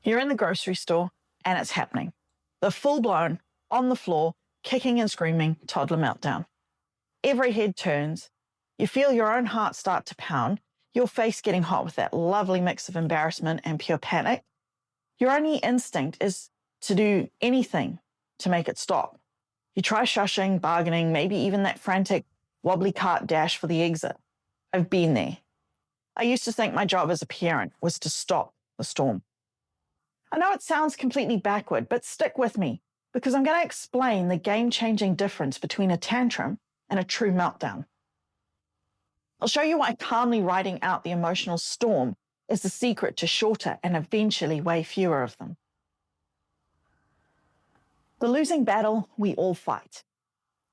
You're in the grocery store and it's happening. The full-blown, on the floor, kicking and screaming toddler meltdown. Every head turns. You feel your own heart start to pound, your face getting hot with that lovely mix of embarrassment and pure panic. Your only instinct is to do anything to make it stop. You try shushing, bargaining, maybe even that frantic wobbly cart dash for the exit. I've been there. I used to think my job as a parent was to stop the storm. I know it sounds completely backward, but stick with me because I'm going to explain the game-changing difference between a tantrum and a true meltdown. I'll show you why calmly riding out the emotional storm is the secret to shorter and eventually way fewer of them. The losing battle we all fight.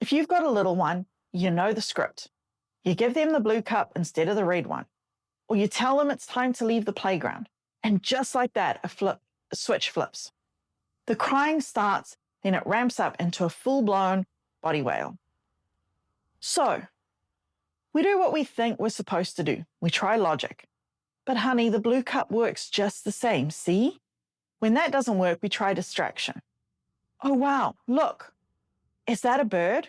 If you've got a little one, you know the script. You give them the blue cup instead of the red one, or you tell them it's time to leave the playground. And just like that, a switch flips. The crying starts, then it ramps up into a full-blown body wail. So, we do what we think we're supposed to do. We try logic. But honey, the blue cup works just the same, see? When that doesn't work, we try distraction. Oh wow, look. Is that a bird?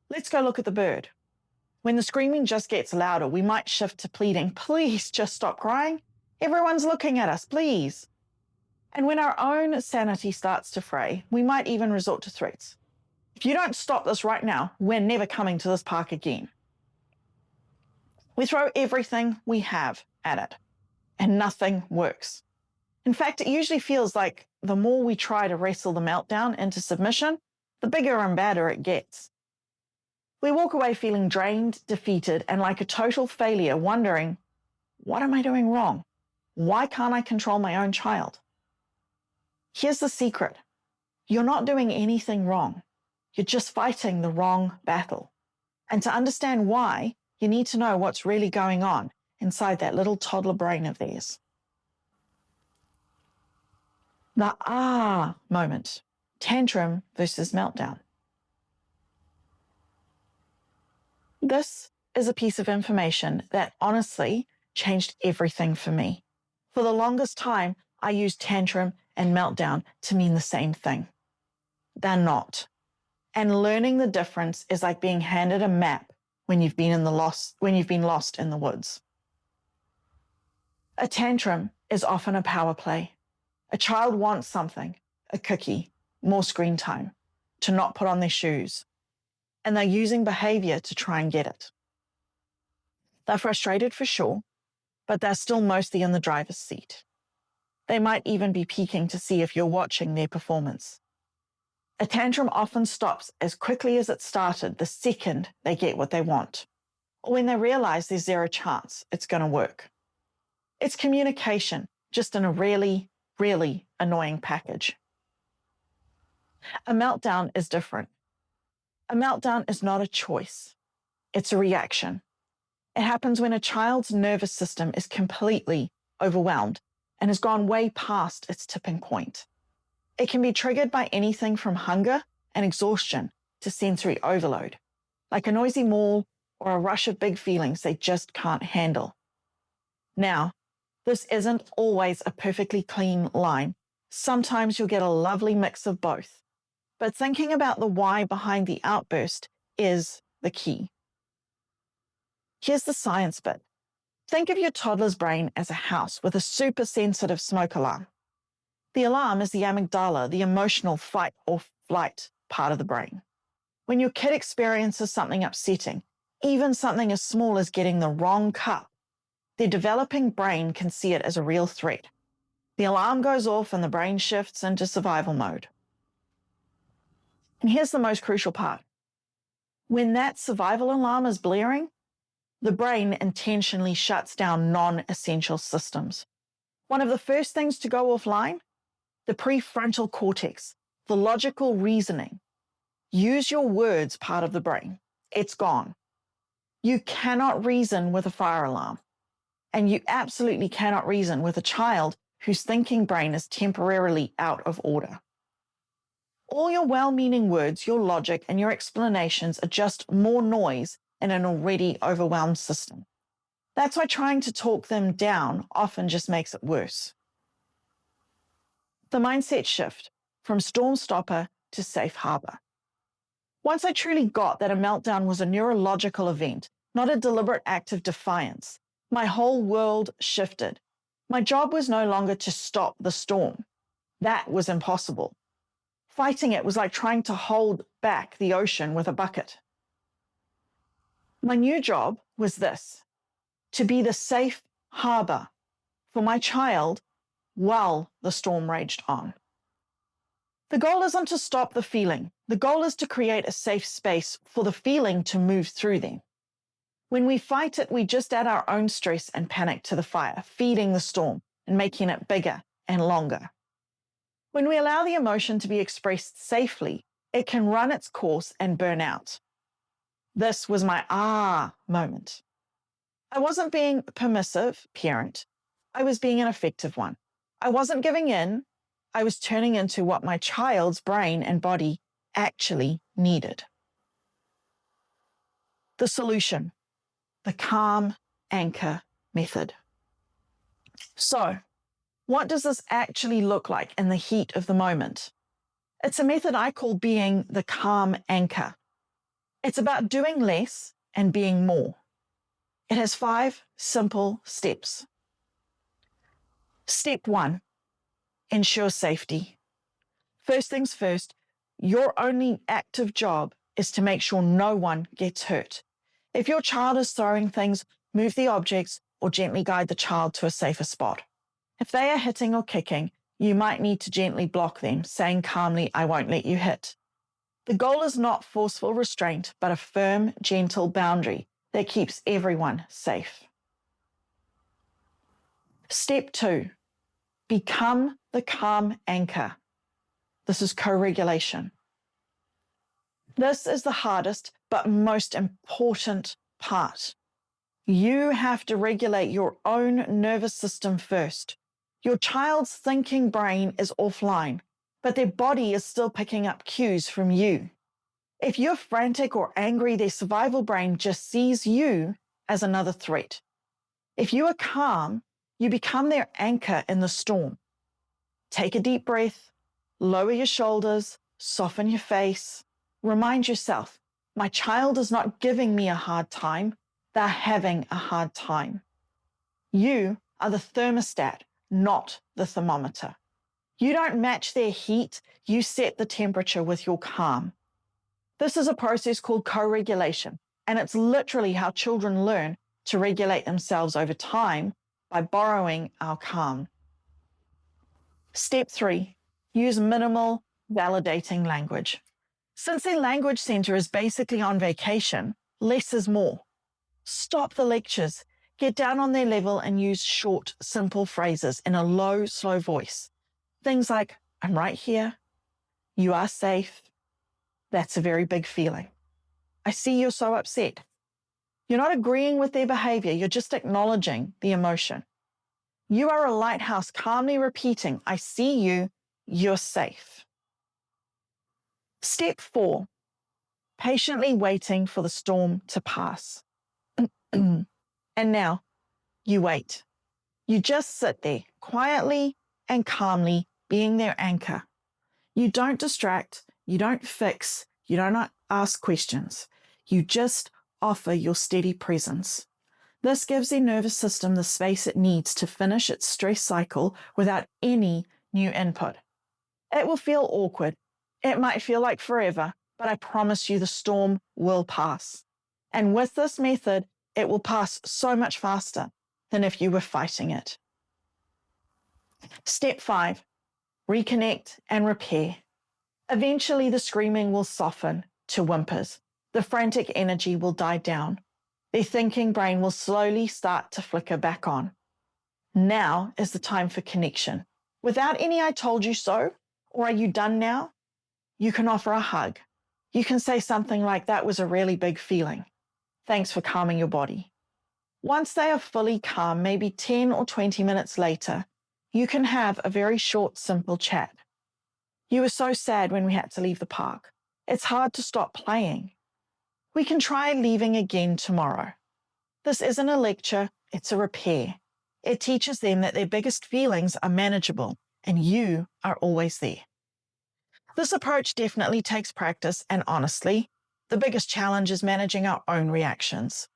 Let's go look at the bird. When the screaming just gets louder, we might shift to pleading, please just stop crying. Everyone's looking at us, please. And when our own sanity starts to fray, we might even resort to threats. If you don't stop this right now, we're never coming to this park again. We throw everything we have at it, and nothing works. In fact, it usually feels like the more we try to wrestle the meltdown into submission, the bigger and badder it gets. We walk away feeling drained, defeated, and like a total failure, wondering, what am I doing wrong? Why can't I control my own child? Here's the secret. You're not doing anything wrong. You're just fighting the wrong battle. And to understand why, you need to know what's really going on inside that little toddler brain of theirs. The moment, tantrum versus meltdown. This is a piece of information that honestly changed everything for me. For the longest time, I used tantrum and meltdown to mean the same thing. They're not. And learning the difference is like being handed a map when you've been lost in the woods. A tantrum is often a power play. A child wants something, a cookie, more screen time, to not put on their shoes, and they're using behavior to try and get it. They're frustrated for sure, but they're still mostly in the driver's seat. They might even be peeking to see if you're watching their performance. A tantrum often stops as quickly as it started the second they get what they want, or when they realize there's zero chance it's going to work. It's communication, just in a really, really annoying package. A meltdown is different. A meltdown is not a choice. It's a reaction. It happens when a child's nervous system is completely overwhelmed and has gone way past its tipping point. It can be triggered by anything from hunger and exhaustion to sensory overload, like a noisy mall or a rush of big feelings they just can't handle. Now, this isn't always a perfectly clean line. Sometimes you'll get a lovely mix of both. But thinking about the why behind the outburst is the key. Here's the science bit. Think of your toddler's brain as a house with a super sensitive smoke alarm. The alarm is the amygdala, the emotional fight or flight part of the brain. When your kid experiences something upsetting, even something as small as getting the wrong cup, their developing brain can see it as a real threat. The alarm goes off and the brain shifts into survival mode. And here's the most crucial part. When that survival alarm is blaring, the brain intentionally shuts down non-essential systems. One of the first things to go offline, the prefrontal cortex, the logical reasoning. Use your words part of the brain. It's gone. You cannot reason with a fire alarm. And you absolutely cannot reason with a child whose thinking brain is temporarily out of order. All your well-meaning words, your logic, and your explanations are just more noise in an already overwhelmed system. That's why trying to talk them down often just makes it worse. The mindset shift from storm stopper to safe harbor. Once I truly got that a meltdown was a neurological event, not a deliberate act of defiance, my whole world shifted. My job was no longer to stop the storm. That was impossible. Fighting it was like trying to hold back the ocean with a bucket. My new job was this: to be the safe harbor for my child while the storm raged on. The goal isn't to stop the feeling. The goal is to create a safe space for the feeling to move through them. When we fight it, we just add our own stress and panic to the fire, feeding the storm and making it bigger and longer. When we allow the emotion to be expressed safely, it can run its course and burn out. This was my moment. I wasn't being a permissive parent. I was being an effective one. I wasn't giving in. I was turning into what my child's brain and body actually needed. The solution, the calm anchor method. So, what does this actually look like in the heat of the moment? It's a method I call being the calm anchor. It's about doing less and being more. It has 5 simple steps. Step 1, ensure safety. First things first, your only active job is to make sure no one gets hurt. If your child is throwing things, move the objects or gently guide the child to a safer spot. If they are hitting or kicking, you might need to gently block them, saying calmly, "I won't let you hit." The goal is not forceful restraint, but a firm, gentle boundary that keeps everyone safe. Step 2, become the calm anchor. This is co-regulation. This is the hardest but most important part. You have to regulate your own nervous system first. Your child's thinking brain is offline, but their body is still picking up cues from you. If you're frantic or angry, their survival brain just sees you as another threat. If you are calm, you become their anchor in the storm. Take a deep breath, lower your shoulders, soften your face. Remind yourself, my child is not giving me a hard time, they're having a hard time. You are the thermostat, not the thermometer. You don't match their heat, you set the temperature with your calm. This is a process called co-regulation, and it's literally how children learn to regulate themselves over time by borrowing our calm. Step 3, use minimal, validating language. Since their language center is basically on vacation, less is more. Stop the lectures, get down on their level and use short, simple phrases in a low, slow voice. Things like, "I'm right here," "You are safe," "That's a very big feeling," "I see you're so upset." You're not agreeing with their behavior, you're just acknowledging the emotion. You are a lighthouse calmly repeating, "I see you, you're safe." Step 4, patiently waiting for the storm to pass. And now, you wait. You just sit there, quietly and calmly, being their anchor. You don't distract, you don't fix, you don't ask questions. You just offer your steady presence. This gives their nervous system the space it needs to finish its stress cycle without any new input. It will feel awkward. It might feel like forever, but I promise you the storm will pass. And with this method, it will pass so much faster than if you were fighting it. Step 5, reconnect and repair. Eventually, the screaming will soften to whimpers. The frantic energy will die down. Their thinking brain will slowly start to flicker back on. Now is the time for connection. Without any "I told you so," or "Are you done now?" you can offer a hug. You can say something like, "That was a really big feeling. Thanks for calming your body." Once they are fully calm, maybe 10 or 20 minutes later, you can have a very short, simple chat. "You were so sad when we had to leave the park. It's hard to stop playing. We can try leaving again tomorrow." This isn't a lecture, it's a repair. It teaches them that their biggest feelings are manageable and you are always there. This approach definitely takes practice, and honestly, the biggest challenge is managing our own reactions.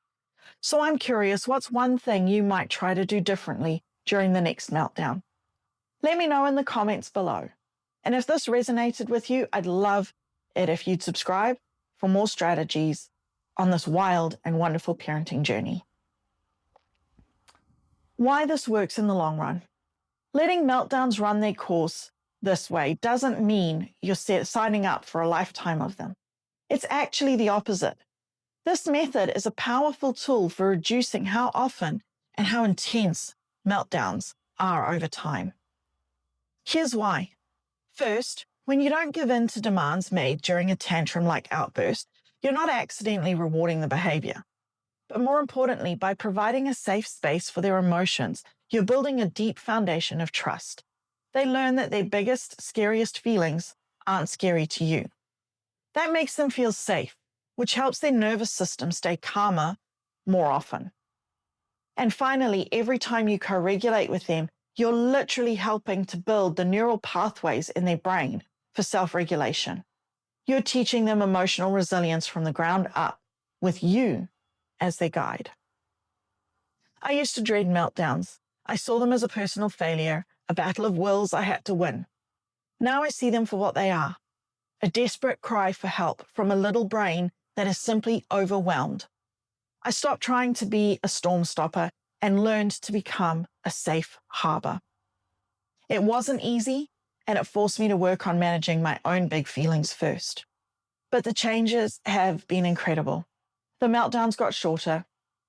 So I'm curious, what's one thing you might try to do differently during the next meltdown? Let me know in the comments below. And if this resonated with you, I'd love it if you'd subscribe for more strategies on this wild and wonderful parenting journey. Why this works in the long run. Letting meltdowns run their course this way doesn't mean you're signing up for a lifetime of them. It's actually the opposite. This method is a powerful tool for reducing how often and how intense meltdowns are over time. Here's why. First, when you don't give in to demands made during a tantrum-like outburst, you're not accidentally rewarding the behavior. But more importantly, by providing a safe space for their emotions, you're building a deep foundation of trust. They learn that their biggest, scariest feelings aren't scary to you. That makes them feel safe, which helps their nervous system stay calmer more often. And finally, every time you co-regulate with them, you're literally helping to build the neural pathways in their brain for self-regulation. You're teaching them emotional resilience from the ground up, with you as their guide. I used to dread meltdowns. I saw them as a personal failure, a battle of wills I had to win. Now I see them for what they are, a desperate cry for help from a little brain that is simply overwhelmed. I stopped trying to be a storm stopper and learned to become a safe harbor. It wasn't easy, and it forced me to work on managing my own big feelings first. But the changes have been incredible. The meltdowns got shorter,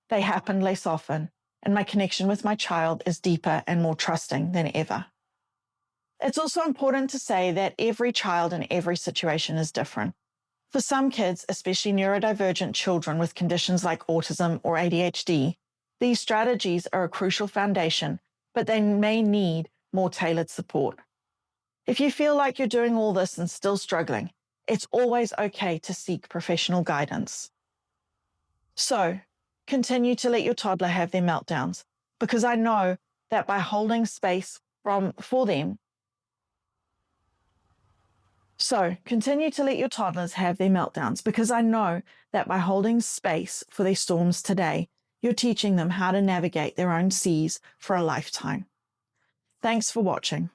they happened less often, and my connection with my child is deeper and more trusting than ever. It's also important to say that every child in every situation is different. For some kids, especially neurodivergent children with conditions like autism or ADHD, these strategies are a crucial foundation, but they may need more tailored support. If you feel like you're doing all this and still struggling, it's always okay to seek professional guidance. So, continue to let your toddler have their meltdowns, because I know that by holding space for them, So continue to let your toddlers have their meltdowns, because I know that by holding space for their storms today, you're teaching them how to navigate their own seas for a lifetime. Thanks for watching.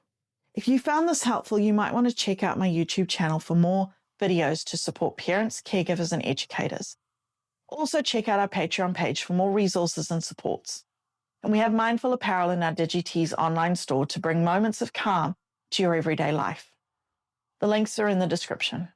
If you found this helpful, you might want to check out my YouTube channel for more videos to support parents, caregivers, and educators. Also check out our Patreon page for more resources and supports. And we have mindful apparel in our DigiTees online store to bring moments of calm to your everyday life. The links are in the description.